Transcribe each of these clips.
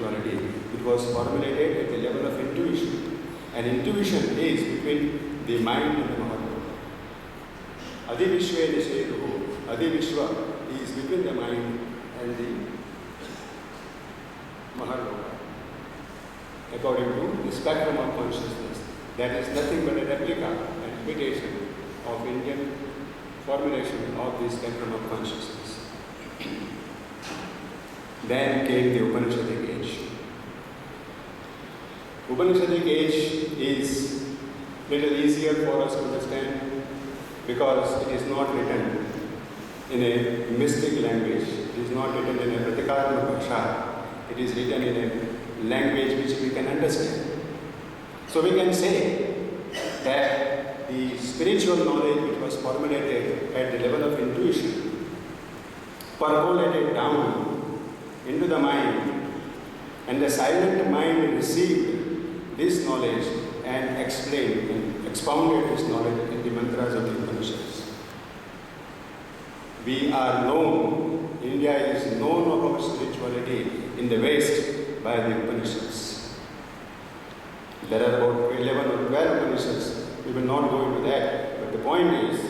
spirituality. It was formulated at the level of intuition. And intuition is between the mind and the Mahaloka. Adi Vishwe Nishedu, Adi Vishwa is between the mind and the Mahaloka. According to the spectrum of consciousness, that is nothing but a replica and imitation of Indian formulation of the spectrum of consciousness. Then came the Upanishadic age. Upanishadic age is little easier for us to understand because it is not written in a mystic language. It is not written in a pratikarma bhasha. It is written in a language which we can understand. So we can say that the spiritual knowledge which was formulated at the level of intuition percolated down into the mind, and the silent mind received this knowledge and explained and expounded this knowledge in the mantras of the Upanishads. We are known, India is known of our spirituality in the West by the Upanishads. There are about 11 or 12 Upanishads. We will not go into that. But the point is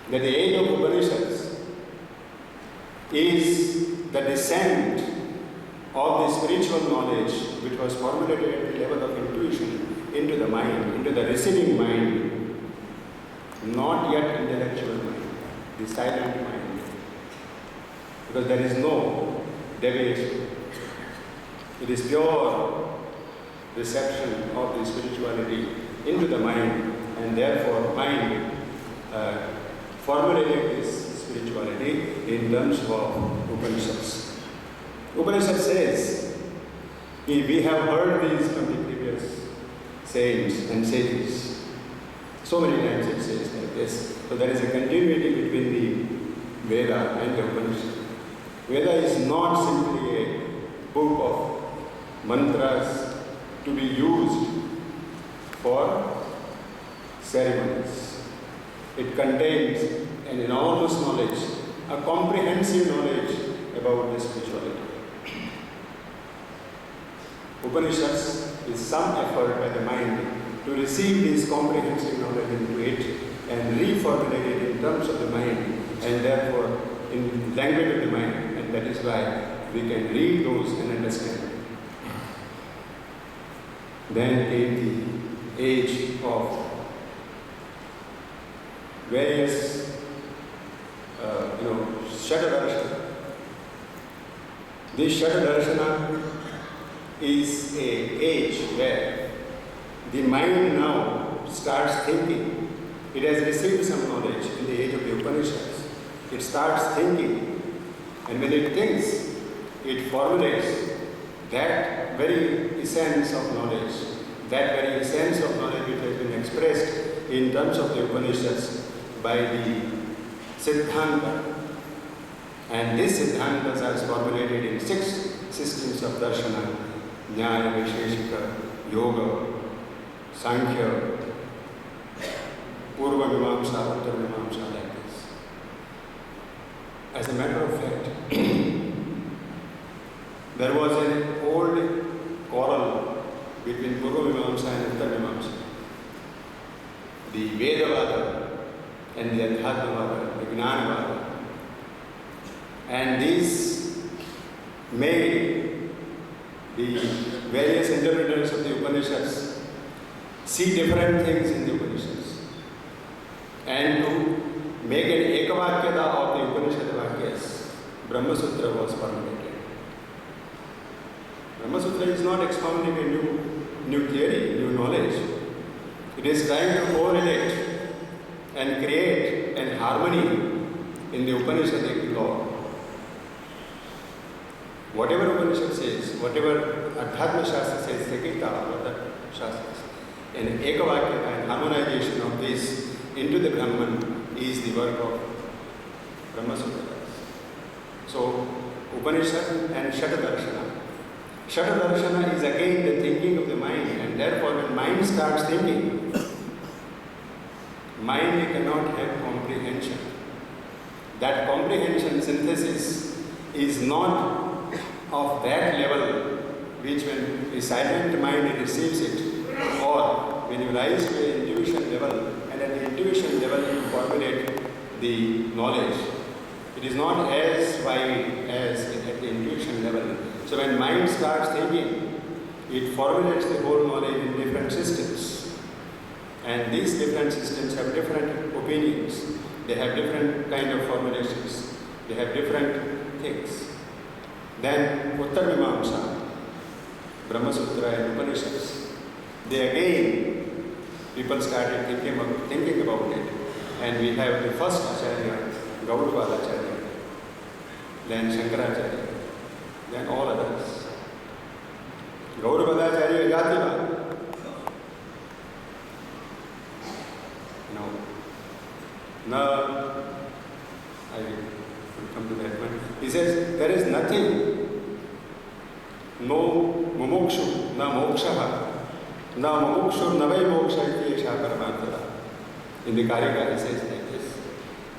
that the age of Upanishads is the descent of the spiritual knowledge which was formulated at the level of intuition into the mind, into the receiving mind, not yet intellectual mind, the silent mind. Because there is no deviation. It is pure reception of the spirituality into the mind, and therefore mind formulating this spirituality in terms of Upanishads. Upanishad says, we have heard these from the previous saints and sages. So many times it says like this. So there is a continuity between the Veda and the Upanishad. Veda is not simply a book of mantras to be used for ceremonies. It contains an enormous knowledge, a comprehensive knowledge about the spirituality. Upanishads is some effort by the mind to receive this comprehensive knowledge into it and reformulate it in terms of the mind and therefore in language of the mind, and that is why we can read those and understand. Then came the age of various Shatadarsana. This Shatadarsana is an age where the mind now starts thinking. It has received some knowledge in the age of the Upanishads. It starts thinking, and when it thinks, it formulates that very essence of knowledge, that very essence of knowledge which has been expressed in terms of the Upanishads by the Siddhanta. And these Siddhantas are formulated in 6 systems of darshana: Nyaya, Vaisheshika, Yoga, Sankhya, Purva Mimamsa, Uttara Mimamsa, like this. As a matter of fact, there was an old quarrel between Purva Mimamsa and Uttara Mimamsa. The Vedavada and the Adhyatmavada, the Jnanavada. And these made the various interpreters of the Upanishads see different things in the Upanishads. And to make an Ekavakyata of the Upanishad Vakyas, Brahma Sutra was formulated. Brahma Sutra is not expounding a new theory, new knowledge. It is trying to correlate and create an harmony in the Upanishadic law. Whatever Upanishad says, whatever Adhyatma Shastra says, Gita, other Shastras, an Ekavakyata and harmonization of this into the Brahman is the work of Brahma Sutra. So, Upanishad and Shatadarsana. Shatadarsana is again the thinking of the mind, and therefore when mind starts thinking, mind cannot have comprehension. That comprehension synthesis is not of that level, which when the silent mind receives it, or when you rise to an intuition level, and at the intuition level you formulate the knowledge. It is not as wide as at the intuition level. So when mind starts thinking, it formulates the whole knowledge in different systems. And these different systems have different opinions. They have different kind of formulations. They have different things. Then Uttar Mimamsa, Brahma Sutra and Upanishads, they again, people started thinking about it. And we have the first Acharya, Gaudapada Acharya, then Shankaracharya, then all others. Gaudapada Acharya Jativad. Now, I will come to that one. He says, there is nothing, no mumukshu, na mokshaha, na mumukshu, na vai moksha iti yesha paramartha. In the Karika, he says like this.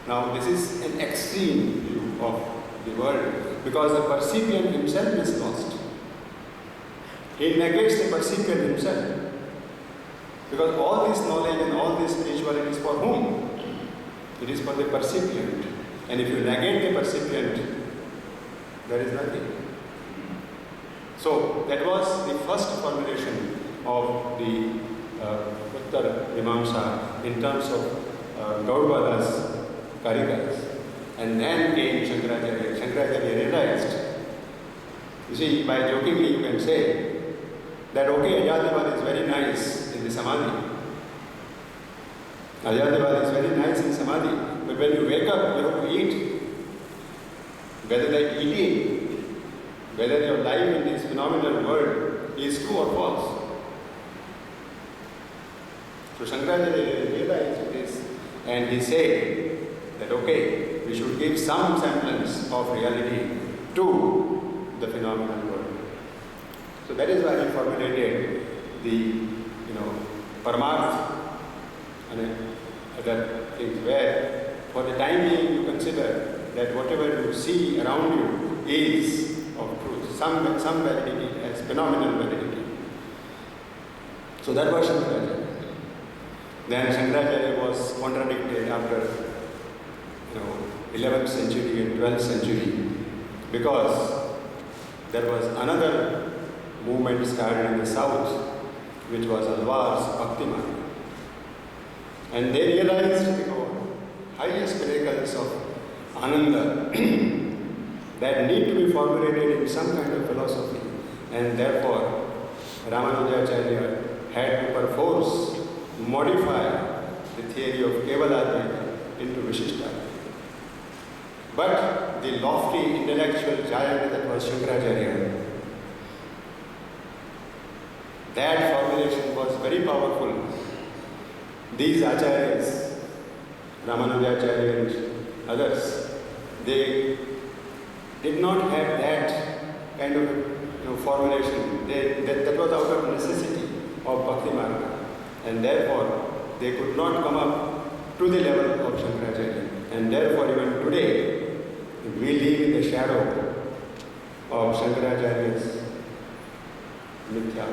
Now, this is an extreme view of the world, because the percipient himself is lost. He negates the percipient himself. Because all this knowledge and all this spirituality is for whom? It is for the percipient. And if you negate the percipient, there is nothing. So that was the first formulation of the Uttar Mimamsa in terms of Gaudapada's Karikas. And then came Shankaracharya. Shankaracharya realized, you see, by jokingly you can say that okay, Ajativad is very nice in the Samadhi. Ajativad is very nice in Samadhi, but when you wake up, you have to eat. Whether that eating, whether your life in this phenomenal world is true or false. So Shankaracharya realized this, and he said that okay, we should give some semblance of reality to the phenomenal world. So that is why he formulated the, Paramarth and other things where for the time being you consider that whatever you see around you is of truth, some validity as phenomenal validity. So that was Shankaracharya. Then Shankaracharya was contradicted after 11th century and 12th century, because there was another movement started in the south, which was Alvar's Bhaktiman. And they realized the highest miracles of Ananda that need to be formulated in some kind of philosophy. And therefore, Ramanujacharya had to perforce modify the theory of Kevaladvaita into Vishishtadvaita. But the lofty intellectual giant that was Shankaracharya, that formulation was very powerful. These acharyas, Ramanujacharya and others, they did not have that kind of formulation. That was out of necessity of Bhakti Marga. And therefore, they could not come up to the level of Shankaracharya. And therefore, even today, we live in the shadow of Shankaracharya's Mithya.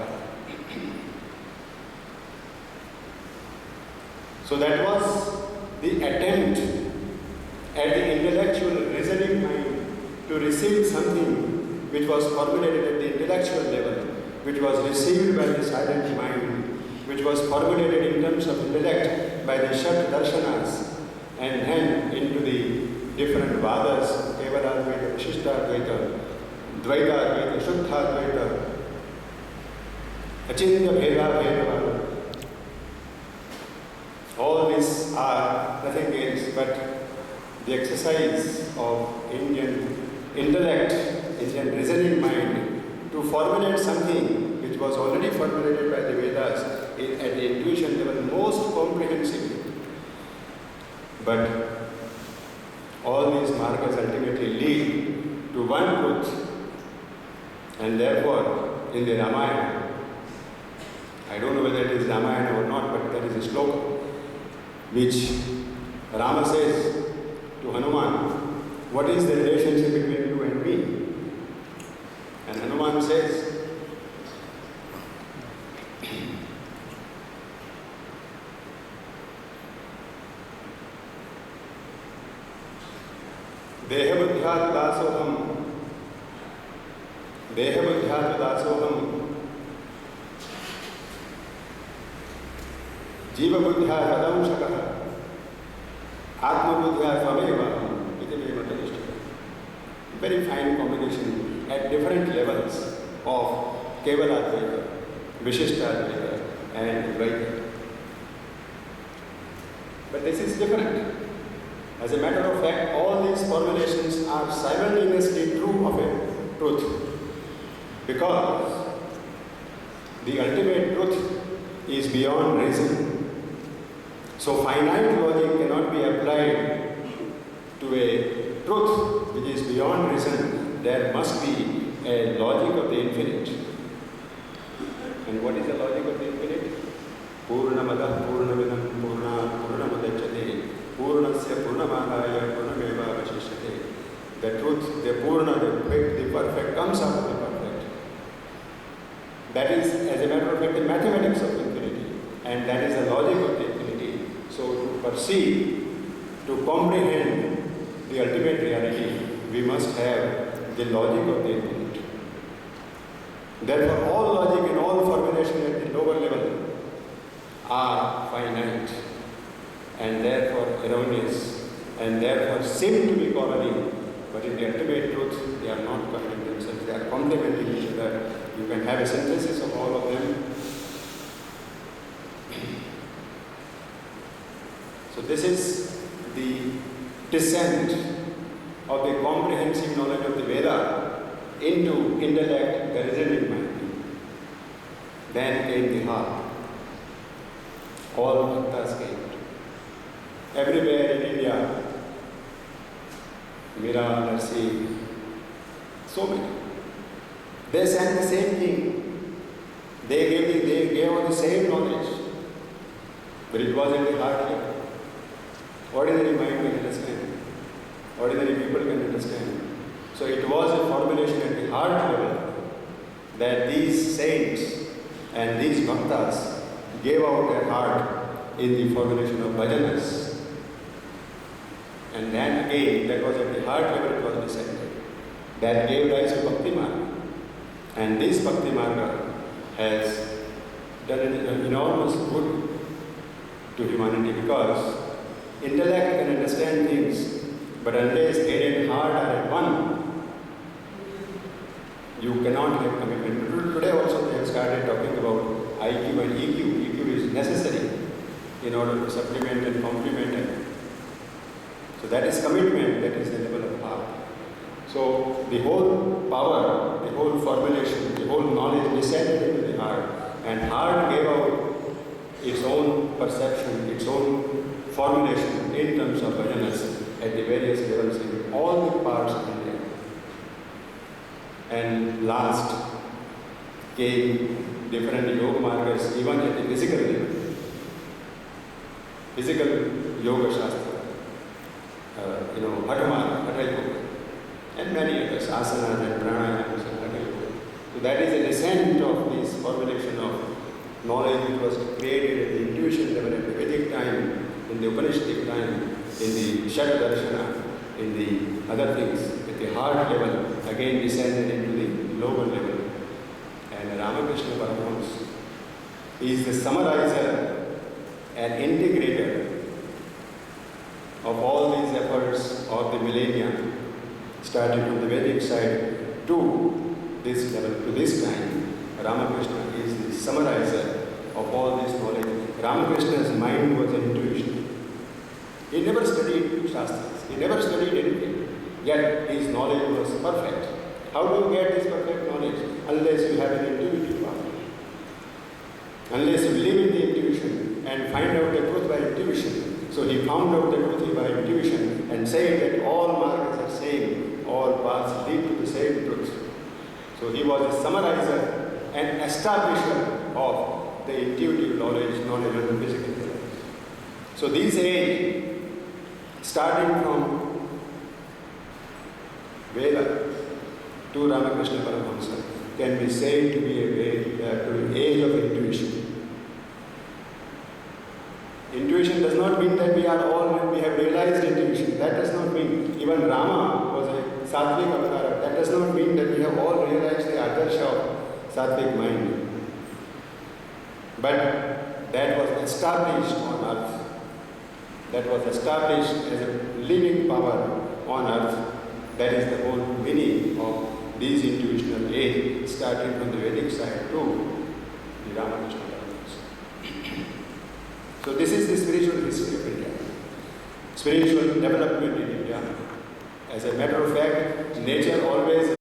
So that was the attempt at the intellectual reasoning mind to receive something which was formulated at the intellectual level, which was received by the silent mind, which was formulated in terms of intellect by the Shat Darshanas, and then into the different Vadas, Kevaladvaita, Vishishtadvaita, Dvaitadvaita, Shuddhadvaita, Achintya Bheda Bhedavada. All these are nothing else but the exercise of Indian intellect, Indian reasoning mind to formulate something which was already formulated by the Vedas at the intuition level most comprehensively. But all these markers ultimately lead to one truth, and therefore in the Ramayana, I don't know whether it is Ramayana or not, but there is a sloka which Rama says to Hanuman, what is the relationship between you and me? And Hanuman says, Dehabuddhyat dasoham, Jiva buddhya padam shakah, Atma buddhya tvameva, iti me matanishta. Very fine combination at different levels of Kevala Advaita, Vishishta Advaita and Advaita. But this is different. As a matter of fact, all these formulations are simultaneously true of a truth. Because the ultimate truth is beyond reason. So finite logic cannot be applied to a truth which is beyond reason. There must be a logic of the infinite. And what is the logic of the infinite? Purnamada Purnamidam Purna Purnamadachyate Purnasya Purnamadaya Purnameva Vashishyate. The truth, the Purna, the perfect comes out of the perfect. That is, as a matter of fact, the mathematics of infinity. And that is the logic of the infinity. So to perceive, to comprehend the ultimate reality, we must have the logic of the infinite. Therefore, all logic and all formulation at the lower level are finite and therefore erroneous and therefore seem to be correlating, but in the ultimate truth they are not correlating themselves, they are complementing each other. You can have a synthesis of all of them. So this is the descent of the comprehensive knowledge of the Veda into intellect, the reasoning mind. Then came the heart. All bhaktas came. Everywhere in India, Mira, Narsi, so many. They sang the same thing. They gave all the same knowledge. But it was in the heart level. Ordinary mind can understand. Ordinary people can understand. So it was a formulation at the heart level that these saints and these bhaktas gave out their heart in the formulation of bhajanas. And then again, that was at the heart level it was descended. That gave rise to Bhakti Marga. And this Bhakti Marga has done an enormous good to humanity because intellect can understand things, but unless head and heart are at one, you cannot have commitment. Today also they have started talking about IQ and EQ. EQ is necessary in order to supplement and complement it. So that is commitment, that is the level of heart. So the whole power, the whole formulation, the whole knowledge descended into the heart, and heart gave out its own perception, its own formulation in terms of bhajanas at the various levels in all the parts of India. And last came different yoga markers even at the physical level. Physical yoga shastra, Hatha yoga, and many others, asanas and pranayams and Hatha yoga. So that is a descent of this formulation of knowledge which was created at the intuition level at the Vedic time, in the Upanishadic time, in the Shat Darshana, in the other things, at the heart level, again descended into the lower level. And Ramakrishna Paramahamsa is the summarizer and integrator of all these efforts of the millennia, starting from the Vedic side to this level, to this time. Ramakrishna is the summarizer of all this knowledge. Ramakrishna's mind was an intuition. He never studied Shastras, he never studied anything, yet his knowledge was perfect. How do you get this perfect knowledge? Unless you have an intuitive power. Unless you live in the intuition and find out the truth by intuition. So he found out the truth by intuition and said that all margas are same, all paths lead to the same truth. So he was a summarizer and establisher of the intuitive knowledge of the physical world. So these age, starting from Veda to Ramakrishna Paramahamsa can be said to be to the age of intuition. Intuition does not mean that we have realized intuition. That does not mean even Rama was a sattvic avatar. That does not mean that we have all realized the adarsha of sattvic mind. But that was established on earth. That was established as a living power on earth. That is the whole meaning of these intuitional age, starting from the Vedic side to the Ramakrishna Paramahamsa. So this is the spiritual history of India, spiritual development in India. As a matter of fact, nature always